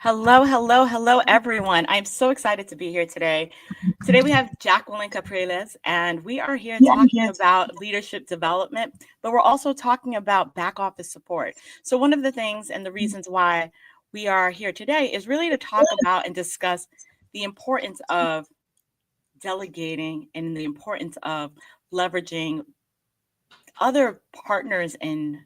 Hello, hello, hello, everyone. I'm so excited to be here today. Today we have Jacqueline Capriles, and we are here talking about leadership development, but we're also talking about back office support. So, one of the things and the reasons why we are here today is really to talk about and discuss the importance of delegating and the importance of leveraging other partners and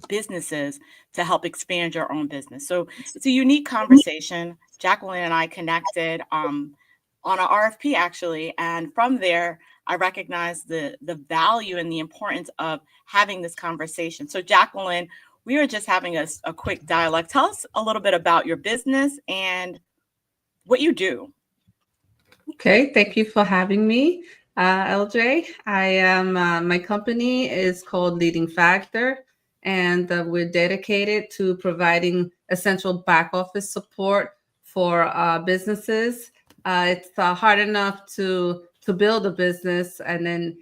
businesses to help expand your own business. So it's a unique conversation. Jacqueline and I connected on an RFP actually, and from there I recognized the value and the importance of having this conversation. So Jacqueline, we were just having a quick dialogue. Tell us a little bit about your business and what you do. Okay, thank you for having me, LJ. I am my company is called Leading Factor, and we're dedicated to providing essential back office support for businesses. It's hard enough to build a business and then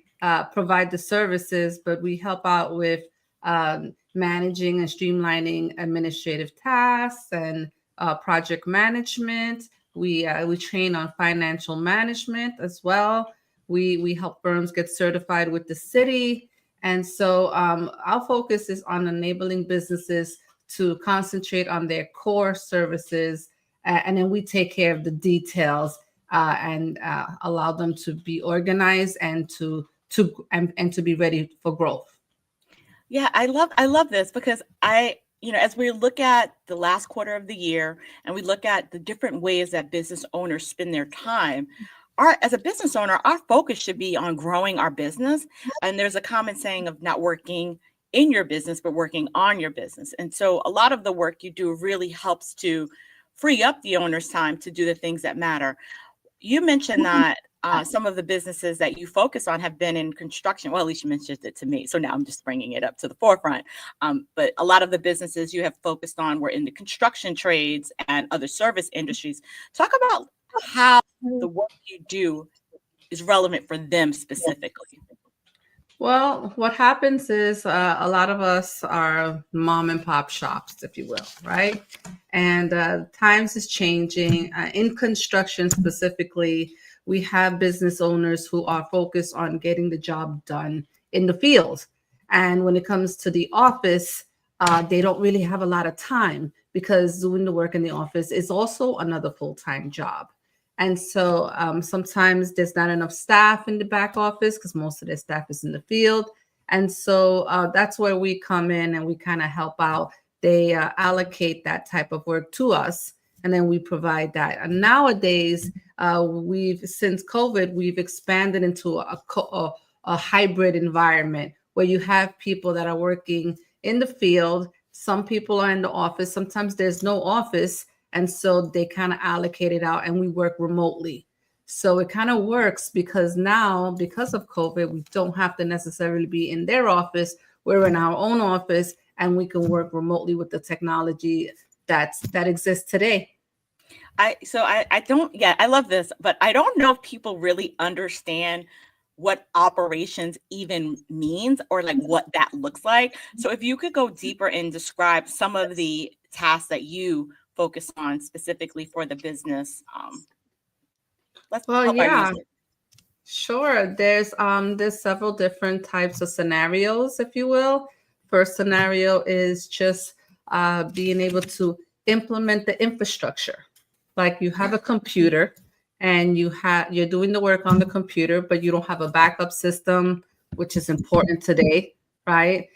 provide the services, but we help out with managing and streamlining administrative tasks and project management. We train on financial management as well. We help firms get certified with the city, and so our focus is on enabling businesses to concentrate on their core services, and then we take care of the details and allow them to be organized and and to be ready for growth. Yeah, I love this because as we look at the last quarter of the year and we look at the different ways that business owners spend their time, as a business owner, our focus should be on growing our business. And there's a common saying of not working in your business, but working on your business. And so a lot of the work you do really helps to free up the owner's time to do the things that matter. You mentioned that some of the businesses that you focus on have been in construction. Well, at least you mentioned it to me. So now I'm just bringing it up to the forefront. But a lot of the businesses you have focused on were in the construction trades and other service industries. Talk about how the work you do is relevant for them specifically. Well, what happens is a lot of us are mom and pop shops, if you will, right? And times is changing. In construction specifically, we have business owners who are focused on getting the job done in the field. And when it comes to the office, they don't really have a lot of time because doing the work in the office is also another full-time job. And so sometimes there's not enough staff in the back office because most of the staff is in the field. And so that's where we come in and we kind of help out. They allocate that type of work to us, and then we provide that. And nowadays, since COVID, we've expanded into a hybrid environment where you have people that are working in the field. Some people are in the office. Sometimes there's no office. And so they kind of allocate it out and we work remotely. So it kind of works because now, because of COVID, we don't have to necessarily be in their office. We're in our own office and we can work remotely with the technology that exists today. I don't, yeah, I love this, but I don't know if people really understand what operations even means or like what that looks like. So if you could go deeper and describe some of the tasks that you focus on specifically for the business. Let's Well, help our yeah, users. sure. There's several different types of scenarios, if you will. First scenario is just being able to implement the infrastructure. Like you have a computer and you're doing the work on the computer, but you don't have a backup system, which is important today, right?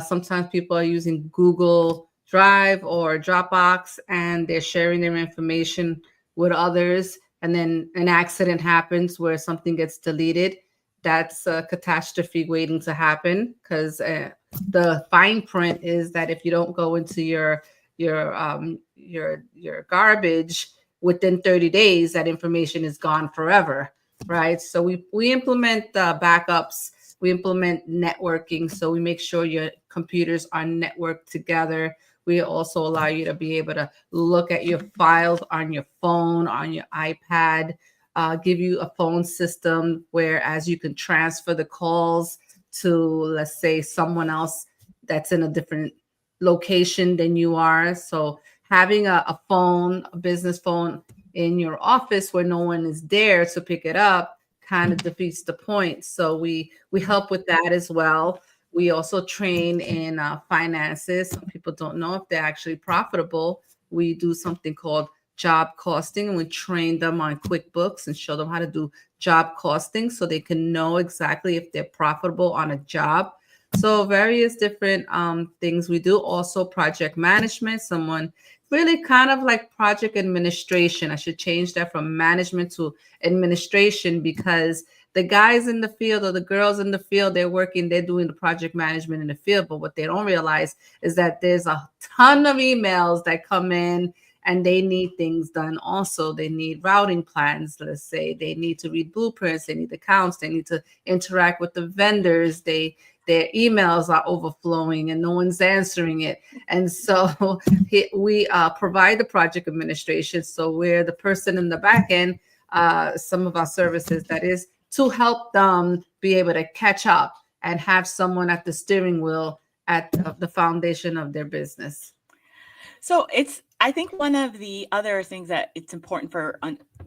Sometimes people are using Google Drive or Dropbox and they're sharing their information with others. And then an accident happens where something gets deleted. That's a catastrophe waiting to happen because the fine print is that if you don't go into your garbage within 30 days, that information is gone forever, right? So we implement backups, we implement networking, so we make sure your computers are networked together. We also allow you to be able to look at your files on your phone, on your iPad, give you a phone system whereas you can transfer the calls to, let's say, someone else that's in a different location than you are. So having a phone, a business phone in your office where no one is there to pick it up kind of defeats the point. So we help with that as well. We also train in finances. Some people don't know if they're actually profitable. We do something called job costing, and we train them on QuickBooks and show them how to do job costing so they can know exactly if they're profitable on a job. So various different things we do. Also project management, someone really kind of like project administration. I should change that from management to administration, because the guys in the field or the girls in the field, they're doing the project management in the field. But what they don't realize is that there's a ton of emails that come in and they need things done. Also, they need routing plans. Let's say they need to read blueprints, they need accounts, they need to interact with the vendors. Their emails are overflowing and no one's answering it. And so we provide the project administration. So we're the person in the back end, some of our services, that is to help them be able to catch up and have someone at the steering wheel at the foundation of their business. So I think one of the other things that it's important for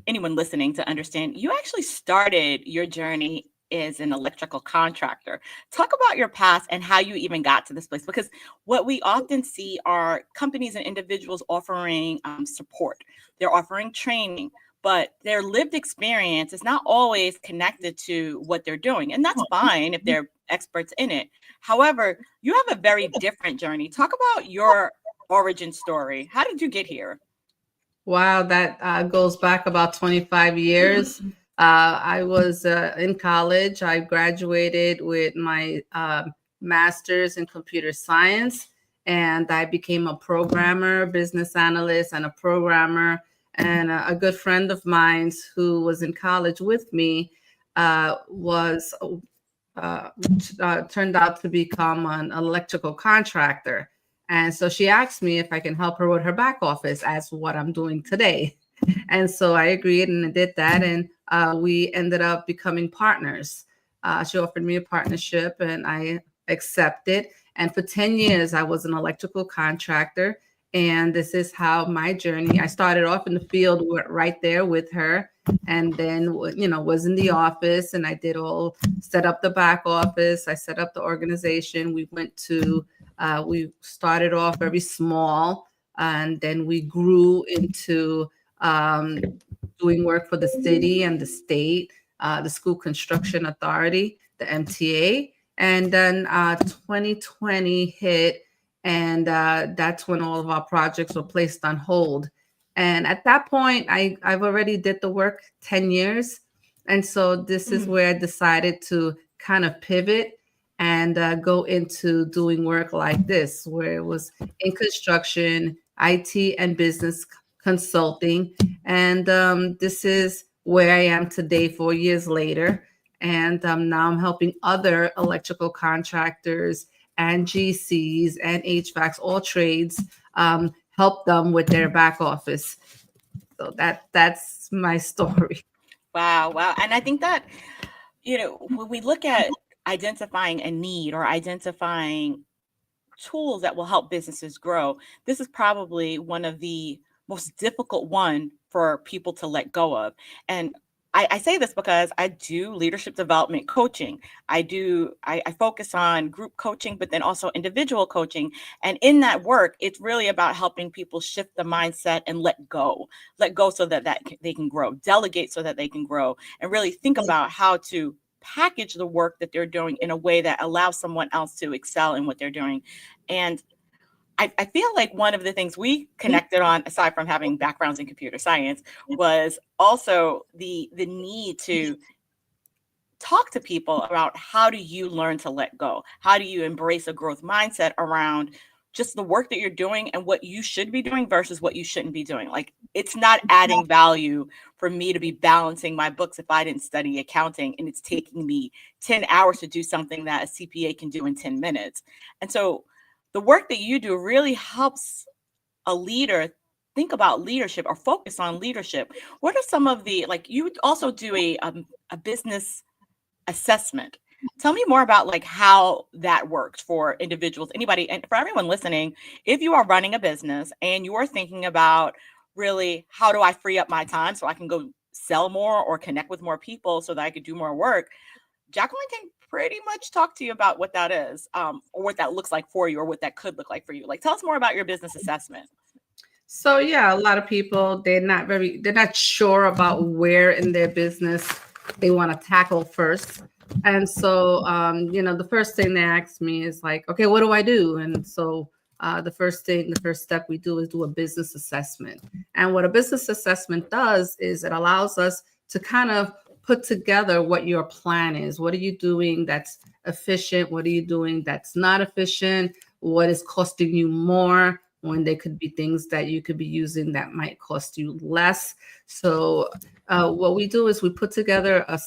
anyone listening to understand, you actually started your journey as an electrical contractor. Talk about your past and how you even got to this place, because what we often see are companies and individuals offering support. They're offering training, but their lived experience is not always connected to what they're doing. And that's fine if they're experts in it. However, you have a very different journey. Talk about your origin story. How did you get here? Wow, that goes back about 25 years. I was in college. I graduated with my master's in computer science, and I became a programmer, business analyst, and a programmer. And a good friend of mine who was in college with me turned out to become an electrical contractor. And so she asked me if I can help her with her back office, as what I'm doing today. And so I agreed and I did that. And we ended up becoming partners. She offered me a partnership and I accepted. And for 10 years, I was an electrical contractor. And this is how my journey, I started off in the field right there with her. And then, was in the office, and I did set up the back office. I set up the organization. We started off very small, and then we grew into doing work for the city and the state, the School Construction Authority, the MTA. And then 2020 hit, and that's when all of our projects were placed on hold. And at that point, I've already did the work 10 years. And so this is where I decided to kind of pivot and go into doing work like this, where it was in construction, IT, and business consulting. And this is where I am today, 4 years later. And now I'm helping other electrical contractors and GCs and HVACs, all trades, help them with their back office. So that's my story. Wow. And I think that, when we look at identifying a need or identifying tools that will help businesses grow, this is probably one of the most difficult one for people to let go of. And I say this because I do leadership development coaching. I focus on group coaching, but then also individual coaching. And in that work, it's really about helping people shift the mindset and let go so that they can grow, delegate so that they can grow, and really think about how to package the work that they're doing in a way that allows someone else to excel in what they're doing. And I feel like one of the things we connected on, aside from having backgrounds in computer science, was also the need to talk to people about how do you learn to let go? How do you embrace a growth mindset around just the work that you're doing and what you should be doing versus what you shouldn't be doing? Like, it's not adding value for me to be balancing my books if I didn't study accounting and it's taking me 10 hours to do something that a CPA can do in 10 minutes. And so the work that you do really helps a leader think about leadership or focus on leadership. What are some of you also do a business assessment. Tell me more about like how that works for individuals, anybody, and for everyone listening. If you are running a business and you are thinking about really how do I free up my time so I can go sell more or connect with more people so that I could do more work, Jacqueline can pretty much talk to you about what that is, or what that looks like for you, or what that could look like for you. Like, tell us more about your business assessment. So yeah, a lot of people, they're not sure about where in their business they want to tackle first. And so, the first thing they ask me is like, okay, what do I do? And so the first step we do is do a business assessment. And what a business assessment does is it allows us to kind of put together what your plan is. What are you doing that's efficient? What are you doing that's not efficient? What is costing you more when there could be things that you could be using that might cost you less? So what we do is we put together a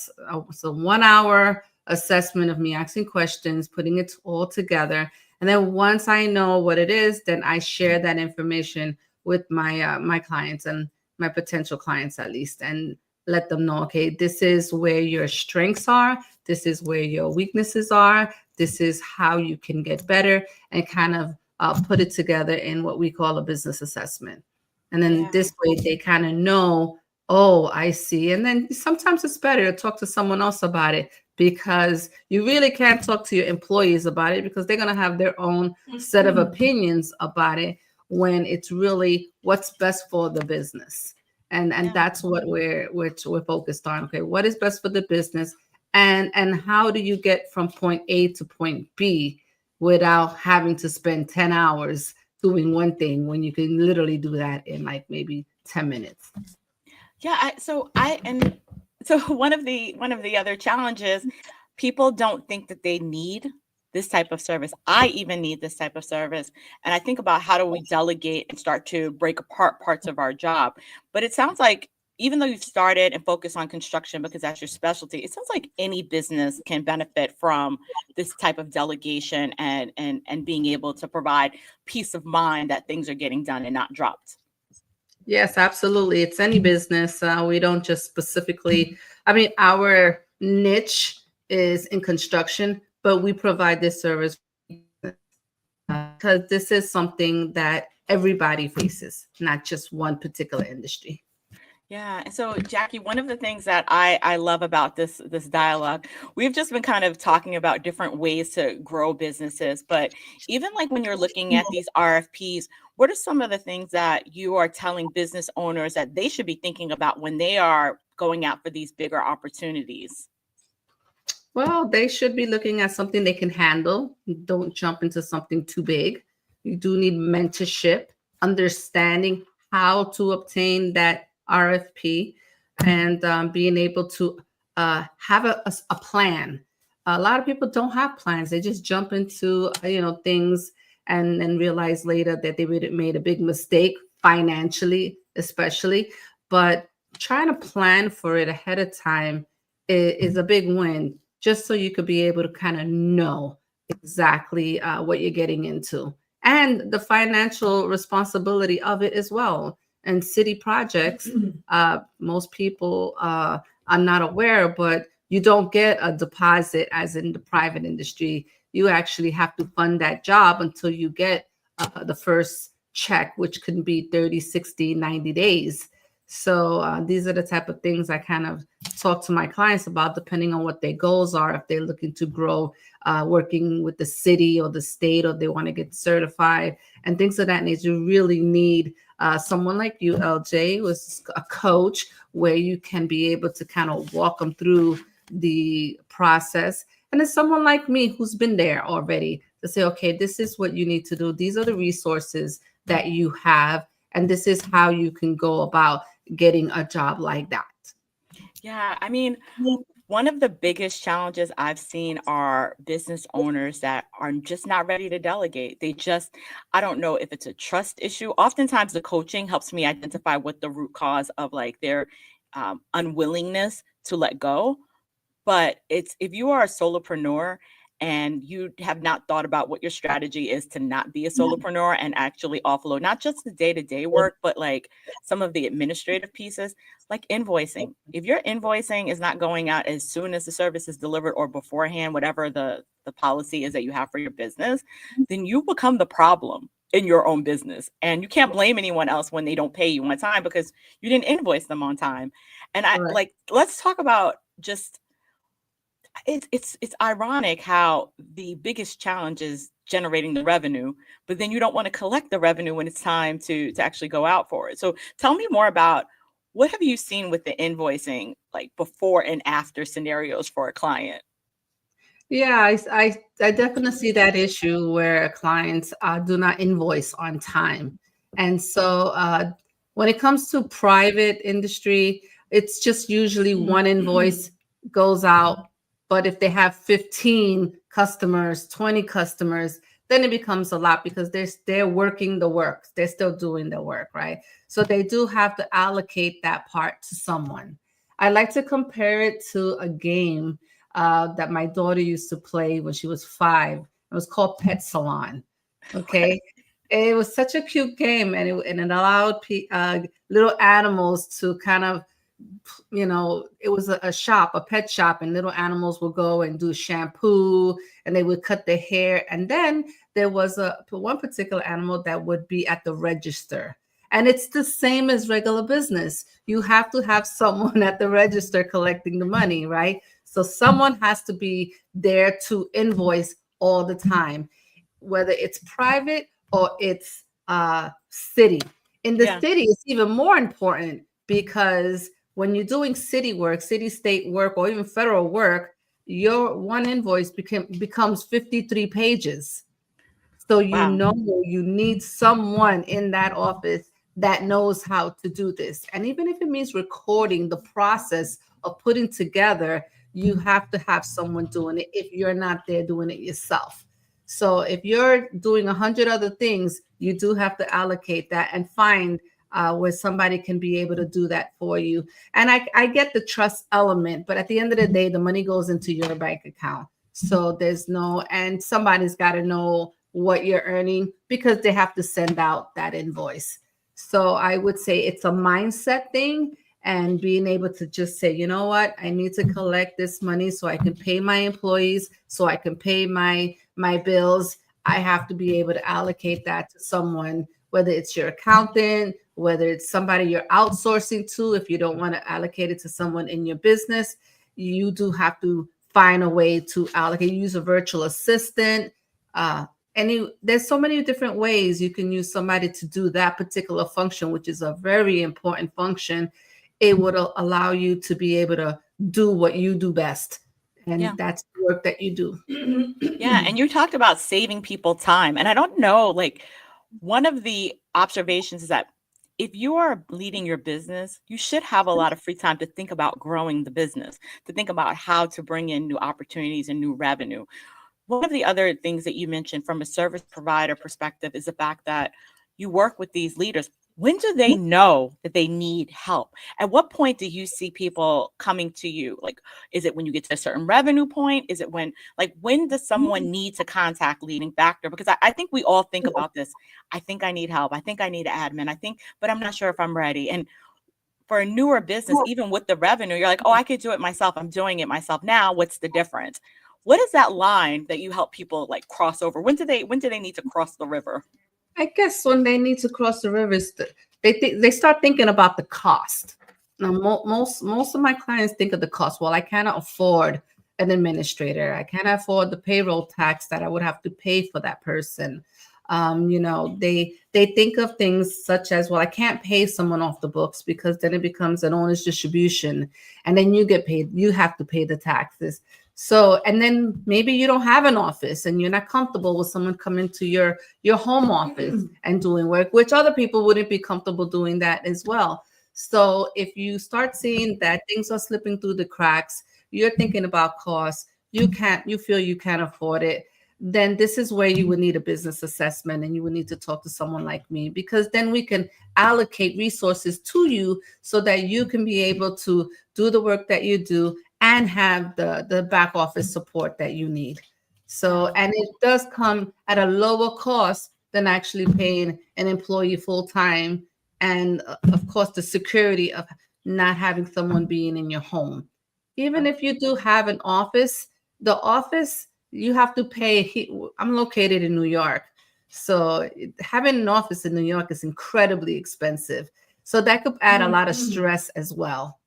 1 hour assessment of me asking questions, putting it all together. And then once I know what it is, then I share that information with my clients and my potential clients at least, and let them know, okay, this is where your strengths are. This is where your weaknesses are. This is how you can get better, and kind of put it together in what we call a business assessment. And then this way they kind of know, oh, I see. And then sometimes it's better to talk to someone else about it, because you really can't talk to your employees about it because they're going to have their own set of opinions about it, when it's really what's best for the business. And that's what we're focused on. Okay, what is best for the business, and how do you get from point A to point B without having to spend 10 hours doing one thing when you can literally do that in like maybe 10 minutes. Yeah. So one of the other challenges, people don't think that they need this type of service. I even need this type of service. And I think about how do we delegate and start to break apart parts of our job. But it sounds like even though you've started and focused on construction because that's your specialty, it sounds like any business can benefit from this type of delegation and being able to provide peace of mind that things are getting done and not dropped. Yes, absolutely. It's any business. We don't just specifically, I mean, our niche is in construction, but we provide this service because this is something that everybody faces, not just one particular industry. Yeah. And so, Jackie, one of the things that I love about this dialogue, we've just been kind of talking about different ways to grow businesses. But even like when you're looking at these RFPs, what are some of the things that you are telling business owners that they should be thinking about when they are going out for these bigger opportunities? Well, they should be looking at something they can handle. Don't jump into something too big. You do need mentorship, understanding how to obtain that RFP, and being able to have a plan. A lot of people don't have plans. They just jump into things, and then realize later that they made a big mistake financially, especially. But trying to plan for it ahead of time is a big win, just so you could be able to kind of know exactly what you're getting into, and the financial responsibility of it as well. And city projects, most people are not aware, but you don't get a deposit as in the private industry. You actually have to fund that job until you get the first check, which can be 30, 60, 90 days. So these are the type of things I kind of talk to my clients about, depending on what their goals are. If they're looking to grow, working with the city or the state, or they want to get certified and things of that nature, you really need someone like you, LJ, who's a coach, where you can be able to kind of walk them through the process. And then someone like me who's been there already to say, okay, this is what you need to do. These are the resources that you have, and this is how you can go about getting a job like that. Yeah, I mean, one of the biggest challenges I've seen are business owners that are just not ready to delegate. I don't know if it's a trust issue. Oftentimes the coaching helps me identify what the root cause of like their unwillingness to let go. But if you are a solopreneur and you have not thought about what your strategy is to not be a solopreneur and actually offload not just the day-to-day work, but like some of the administrative pieces, like invoicing. If your invoicing is not going out as soon as the service is delivered or beforehand, whatever the policy is that you have for your business, then you become the problem in your own business. And you can't blame anyone else when they don't pay you on time because you didn't invoice them on time. And let's talk about just, it's ironic how the biggest challenge is generating the revenue, but then you don't want to collect the revenue when it's time to actually go out for it. So tell me more about, what have you seen with the invoicing, like before and after scenarios for a client? Yeah, I definitely see that issue where clients do not invoice on time. And so when it comes to private industry, it's just usually one invoice goes out. But if they have 15 customers, 20 customers, then it becomes a lot because they're working the work. They're still doing the work, right? So they do have to allocate that part to someone. I like to compare it to a game that my daughter used to play when she was 5. It was called Pet Salon. Okay. It was such a cute game, and it allowed little animals to kind of, it was a shop, a pet shop, and little animals would go and do shampoo, and they would cut their hair. And then there was one particular animal that would be at the register. And it's the same as regular business. You have to have someone at the register collecting the money, right? So someone has to be there to invoice all the time, whether it's private or it's city. In the city, it's even more important because when you're doing city work, city, state work, or even federal work, your one invoice becomes 53 pages. So you need someone in that office that knows how to do this. And even if it means recording the process of putting together, you have to have someone doing it if you're not there doing it yourself. So if you're doing 100 other things, you do have to allocate that and find where somebody can be able to do that for you. And I get the trust element, but at the end of the day, the money goes into your bank account. So and somebody's got to know what you're earning because they have to send out that invoice. So I would say it's a mindset thing, and being able to just say, you know what, I need to collect this money so I can pay my employees, so I can pay my bills. I have to be able to allocate that to someone, whether it's your accountant, whether it's somebody you're outsourcing to. If you don't want to allocate it to someone in your business, you do have to find a way to allocate. Use a virtual assistant. There's so many different ways you can use somebody to do that particular function, which is a very important function. It would allow you to be able to do what you do best. And that's the work that you do. Yeah. And you talked about saving people time. And I don't know, like, one of the observations is that if you are leading your business, you should have a lot of free time to think about growing the business, to think about how to bring in new opportunities and new revenue. One of the other things that you mentioned from a service provider perspective is the fact that you work with these leaders. When do they know that they need help? At what point do you see people coming to you? Like, is it when you get to a certain revenue point? Is it when does someone need to contact leading factor? Because I think we all think about this. I think I need help. I think I need admin. But I'm not sure if I'm ready. And for a newer business, even with the revenue, you're like, oh, I could do it myself. I'm doing it myself now. What's the difference? What is that line that you help people like cross over? When do they need to cross the river? I guess when they need to cross the river, they start thinking about the cost. Now, most of my clients think of the cost. Well, I cannot afford an administrator. I cannot afford the payroll tax that I would have to pay for that person. They think of things such as, well, I can't pay someone off the books because then it becomes an owner's distribution, and then you get paid. You have to pay the taxes. So, and then maybe you don't have an office and you're not comfortable with someone coming to your home office and doing work, which other people wouldn't be comfortable doing that as well. So if you start seeing that things are slipping through the cracks, you're thinking about costs, you feel you can't afford it, then this is where you would need a business assessment, and you would need to talk to someone like me, because then we can allocate resources to you so that you can be able to do the work that you do and have the back office support that you need. So, and it does come at a lower cost than actually paying an employee full time. And of course, the security of not having someone being in your home. Even if you do have an office, the office, you have to pay. I'm located in New York. So having an office in New York is incredibly expensive. So that could add a lot of stress as well.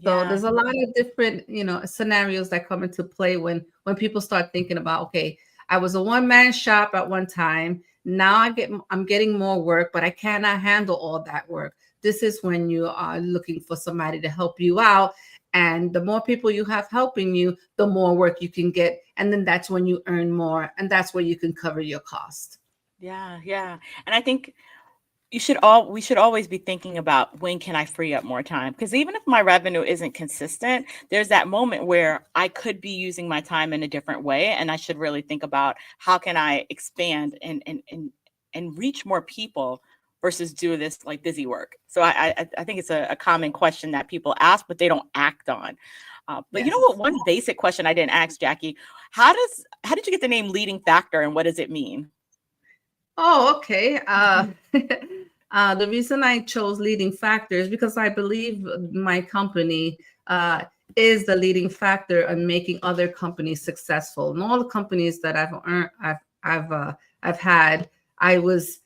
So there's a lot of different, scenarios that come into play when people start thinking about, okay, I was a one-man shop at one time. Now I'm getting more work, but I cannot handle all that work. This is when you are looking for somebody to help you out. And the more people you have helping you, the more work you can get. And then that's when you earn more. And that's where you can cover your cost. Yeah, yeah. And I think we should always be thinking about, when can I free up more time? Because even if my revenue isn't consistent, there's that moment where I could be using my time in a different way, and I should really think about, how can I expand and reach more people versus do this like busy work. So I think it's a common question that people ask, but they don't act on. But you know what? One basic question I didn't ask, Jackie: how did you get the name Leading Factor, and what does it mean? Oh, okay. The reason I chose Leading Factor is because I believe my company is the leading factor in making other companies successful. And all the companies that I've had, I was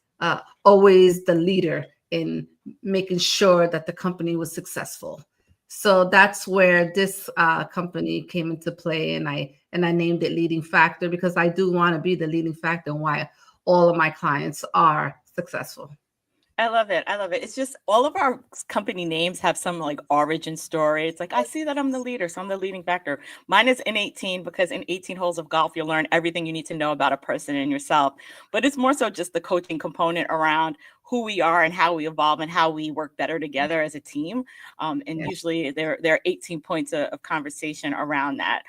always the leader in making sure that the company was successful. So that's where this company came into play, and I named it Leading Factor, because I do want to be the leading factor in why all of my clients are successful. I love it. I love it. It's just, all of our company names have some like origin story. It's like, I see that I'm the leader, so I'm the leading factor. Mine is in 18, because in 18 holes of golf, you'll learn everything you need to know about a person and yourself. But it's more so just the coaching component around who we are and how we evolve and how we work better together as a team. Usually there are 18 points of conversation around that.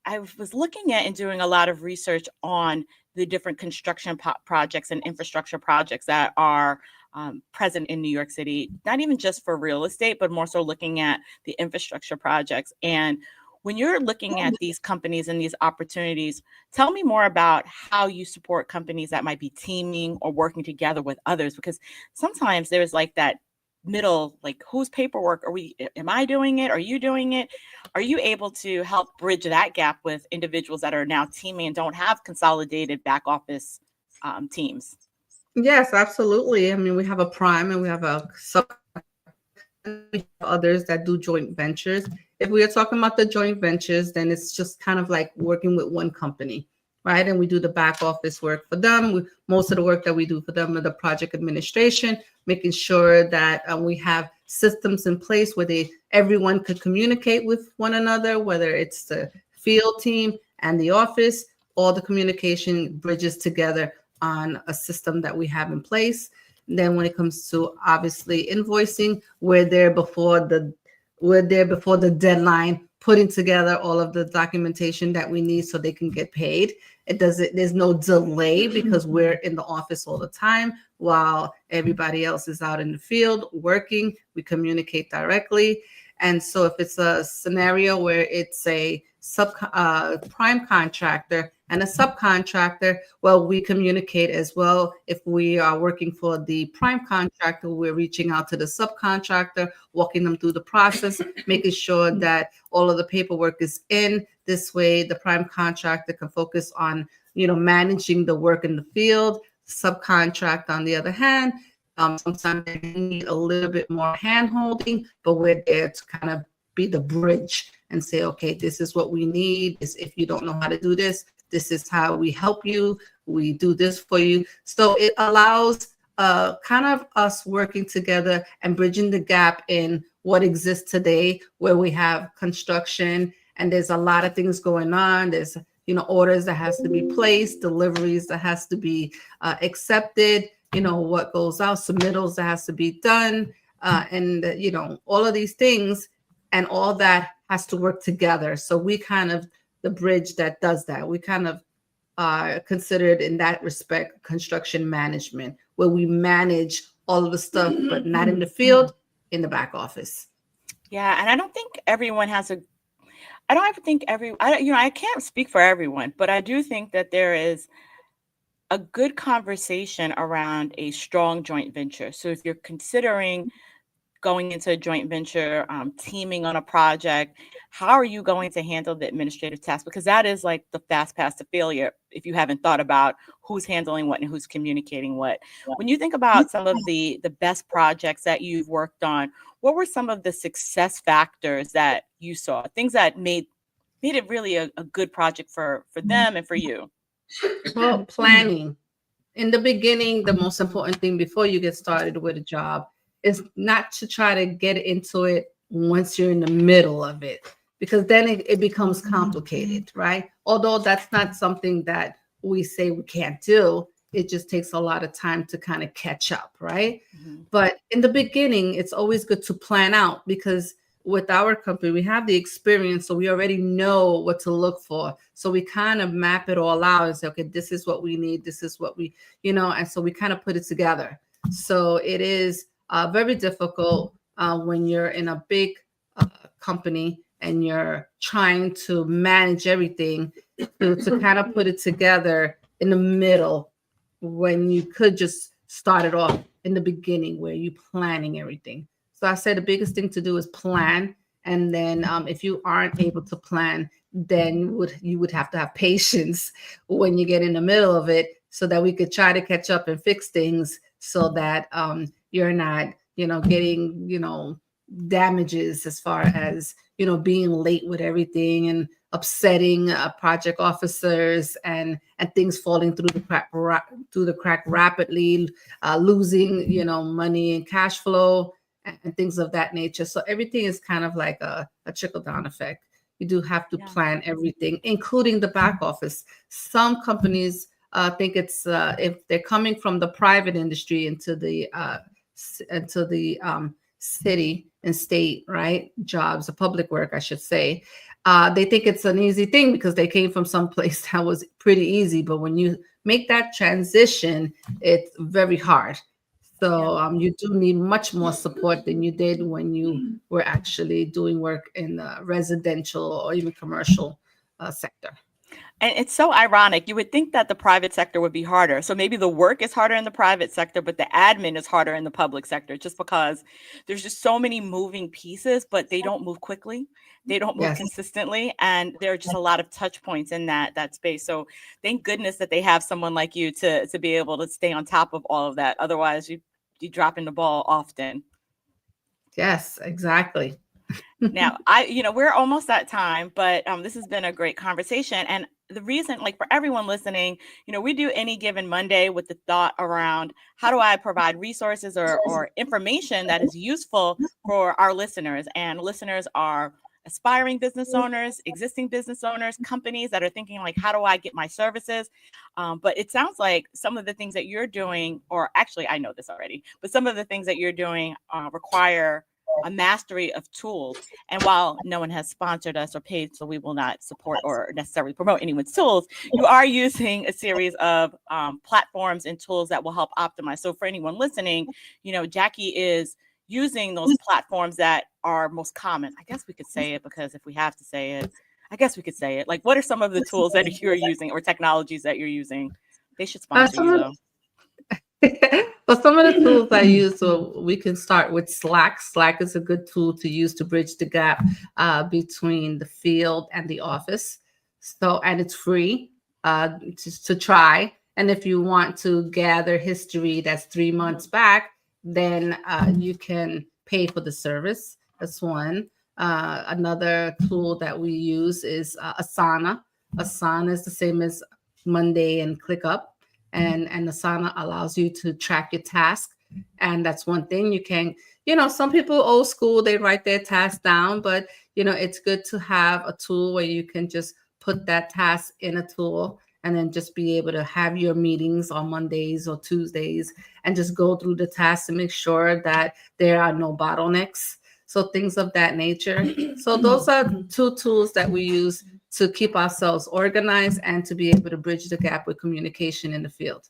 I was looking at and doing a lot of research on the different construction projects and infrastructure projects that are present in New York City, not even just for real estate, but more so looking at the infrastructure projects. And when you're looking at these companies and these opportunities, tell me more about how you support companies that might be teaming or working together with others, because sometimes there's like that middle, like, whose paperwork am I doing it? Are you doing it? Are you able to help bridge that gap with individuals that are now teaming and don't have consolidated back office teams? Yes, absolutely. I mean, we have a prime and we have a sub, we have others that do joint ventures. If we are talking about the joint ventures, then it's just kind of like working with one company, right? And we do the back office work for them. Most of the work that we do for them are the project administration, making sure that we have systems in place where everyone could communicate with one another, whether it's the field team and the office, all the communication bridges together on a system that we have in place. And then when it comes to obviously invoicing, we're there before the deadline, putting together all of the documentation that we need so they can get paid. There's no delay, because we're in the office all the time while everybody else is out in the field working. We communicate directly. And so if it's a scenario where it's a prime contractor and a subcontractor, well, we communicate as well. If we are working for the prime contractor, we're reaching out to the subcontractor, walking them through the process, making sure that all of the paperwork is in. This way, the prime contractor can focus on, managing the work in the field. Subcontract, on the other hand, sometimes they need a little bit more hand-holding, but we're there to kind of be the bridge and say, okay, this is what we need. If you don't know how to do this, this is how we help you. We do this for you. So it allows kind of us working together and bridging the gap in what exists today, where we have construction and there's a lot of things going on. There's orders that has to be placed, deliveries that has to be accepted, what goes out, submittals that has to be done, and all of these things, and all that has to work together. So we kind of the bridge that does that. We kind of are considered in that respect construction management, where we manage all of the stuff, but not in the field, in the back office. Yeah, and I don't think everyone has I don't ever think I can't speak for everyone, but I do think that there is a good conversation around a strong joint venture. So if you're considering going into a joint venture, teaming on a project, how are you going to handle the administrative tasks? Because that is like the fast path to failure if you haven't thought about who's handling what and who's communicating what. When you think about some of the best projects that you've worked on, what were some of the success factors that you saw? Things that made it really a good project for them and for you? Well, planning. In the beginning, the most important thing before you get started with a job is not to try to get into it once you're in the middle of it, because then it becomes complicated, right? Although that's not something that we say we can't do, it just takes a lot of time to kind of catch up, right? Mm-hmm. But in the beginning, it's always good to plan out, because with our company, we have the experience, so we already know what to look for. So we kind of map it all out and say, okay, this is what we need. This is what we, and so we kind of put it together. So it is very difficult when you're in a big company and you're trying to manage everything to kind of put it together in the middle, when you could just start it off in the beginning where you're planning everything. So I said the biggest thing to do is plan. And then if you aren't able to plan, then you would have to have patience when you get in the middle of it, so that we could try to catch up and fix things, so that you're not, getting, damages as far as, being late with everything and upsetting project officers and things falling through the crack rapidly, losing, money and cash flow and things of that nature. So everything is kind of like a trickle-down effect. You do have to plan everything, including the back office. Some companies think it's if they're coming from the private industry into the city and state, right, jobs, public work, I should say. They think it's an easy thing because they came from some place that was pretty easy. But when you make that transition, it's very hard. So you do need much more support than you did when you were actually doing work in the residential or even commercial sector. And it's so ironic. You would think that the private sector would be harder. So maybe the work is harder in the private sector, but the admin is harder in the public sector, just because there's just so many moving pieces, but they don't move quickly. They don't move consistently. And there are just a lot of touch points in that space. So thank goodness that they have someone like you to be able to stay on top of all of that. Otherwise, you dropping the ball often. Yes, exactly. Now, we're almost at time, but this has been a great conversation. And the reason, like for everyone listening, we do Any Given Monday with the thought around how do I provide resources or information that is useful for our listeners. And listeners are aspiring business owners, existing business owners, companies that are thinking like, how do I get my services? But it sounds like some of the things that you're doing, or actually, I know this already, but some of the things that you're doing require a mastery of tools. And while no one has sponsored us or paid, so we will not support or necessarily promote anyone's tools, you are using a series of platforms and tools that will help optimize. So for anyone listening, Jackie is using those platforms that are most common. I guess we could say it, because if we have to say it, I guess we could say it. Like, what are some of the tools that you're using or technologies that you're using? They should sponsor you, though. Well, some of the tools I use, so we can start with Slack. Slack is a good tool to use to bridge the gap between the field and the office. So, and it's free to try. And if you want to gather history that's 3 months back, then you can pay for the service. That's one. Another tool that we use is Asana. Asana is the same as Monday and ClickUp. And Asana allows you to track your task. And that's one thing you can, some people old school, they write their tasks down, but, it's good to have a tool where you can just put that task in a tool and then just be able to have your meetings on Mondays or Tuesdays and just go through the tasks and make sure that there are no bottlenecks. So things of that nature. So those are 2 tools that we use to keep ourselves organized and to be able to bridge the gap with communication in the field.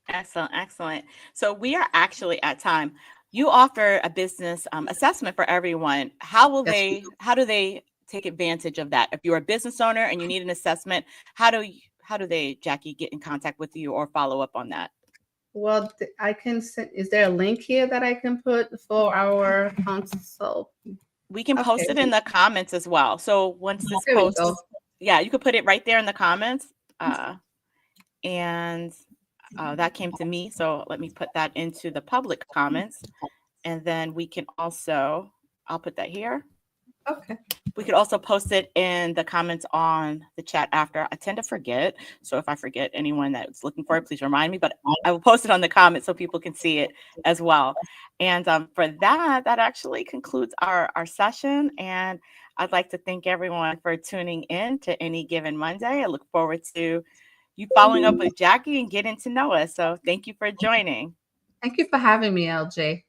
Excellent, excellent. So we are actually at time. You offer a business assessment for everyone. How do they take advantage of that. If you're a business owner and you need an assessment, how do they, Jackie, get in contact with you or follow up on that? Well, I can send, is there a link here that I can put for our consult? We can post it in the comments as well. So once this post, yeah, you could put it right there in the comments. And that came to me. So let me put that into the public comments. And then we can also, I'll put that here. Okay. We could also post it in the comments on the chat after. I tend to forget. So if I forget anyone that's looking for it, please remind me. But I will post it on the comments so people can see it as well. And for that actually concludes our session. And I'd like to thank everyone for tuning in to Any Given Monday. I look forward to you following up with Jackie and getting to know us. So thank you for joining. Thank you for having me, LJ.